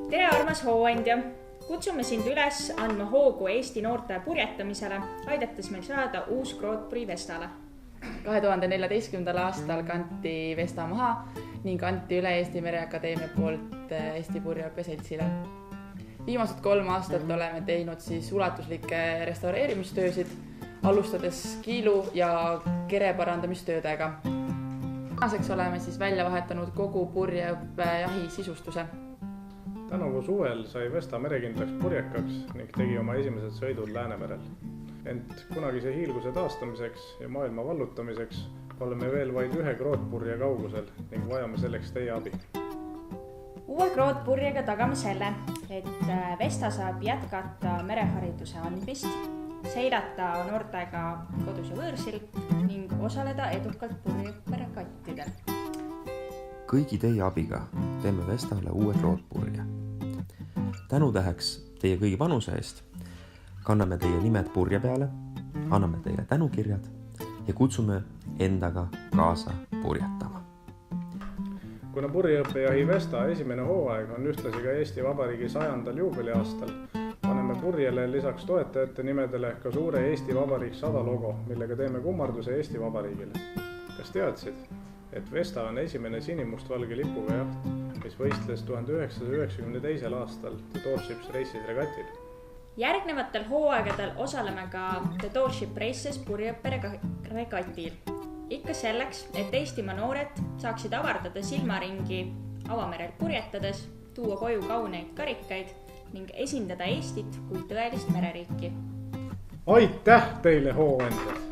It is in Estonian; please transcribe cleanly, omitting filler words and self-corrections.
Tere, armas hooandja! Kutsume sind üles andma hoogu Eesti noorte purjetamisele, aidates meil saada uus Grootpuri Vestale. 2014. aastal kanti Vesta maha ning anti üle Eesti Mereakadeemia poolt Eesti Purjeõppe Seltsile. Viimased 3 aastat oleme teinud ulatuslikke restaureerimistöösid, alustades kiilu ja kere parandamistöödega. Tänaseks oleme välja vahetanud kogu purjeõppe jahi sisustuse. Tänavu suvel sai Vesta merekindlaks purjekaks ning tegi oma esimesed sõidud Läänemerel. Ent kunagise hiilguse taastamiseks ja maailma vallutamiseks oleme veel vaid 1 Grootpurje kaugusel ning vajame selleks teie abi. Uue Grootpurjega tagame selle, et Vesta saab jätkata merehariduse andmist, seirata noortega kodus ja võõrsil ning osaleda edukalt purjeõpperegattidel. Kõigi teie abiga teeme Vestale uue Grootpurje. Tänutäheks teie kõigi panuse eest kanname teie nimed purje peale, anname teile tänukirjad ja kutsume endaga kaasa purjetama. Kuna purjeõppejahi Vesta esimene hooaeg on ühtlasi ka Eesti Vabariigi 100. juubeliaastal, paneme purjele lisaks toetajate nimedele ka suure Eesti Vabariik 100 logo, millega teeme kummarduse Eesti Vabariigile. Kas teadsid, et Vesta on esimene sinimustvalge lipuga jaht, mis võistles 1992. aastal The Doorships Races regatil? Järgnevatel hooaegadel osaleme ka The Doorship Races purjeõpperegatil. Ikka selleks, et Eestimaa noored saaksid avardada silmaringi avamerel purjetades, tuua koju kauneid karikaid ning esindada Eestit kui tõelist mereriiki. Aitäh teile, hooandjad!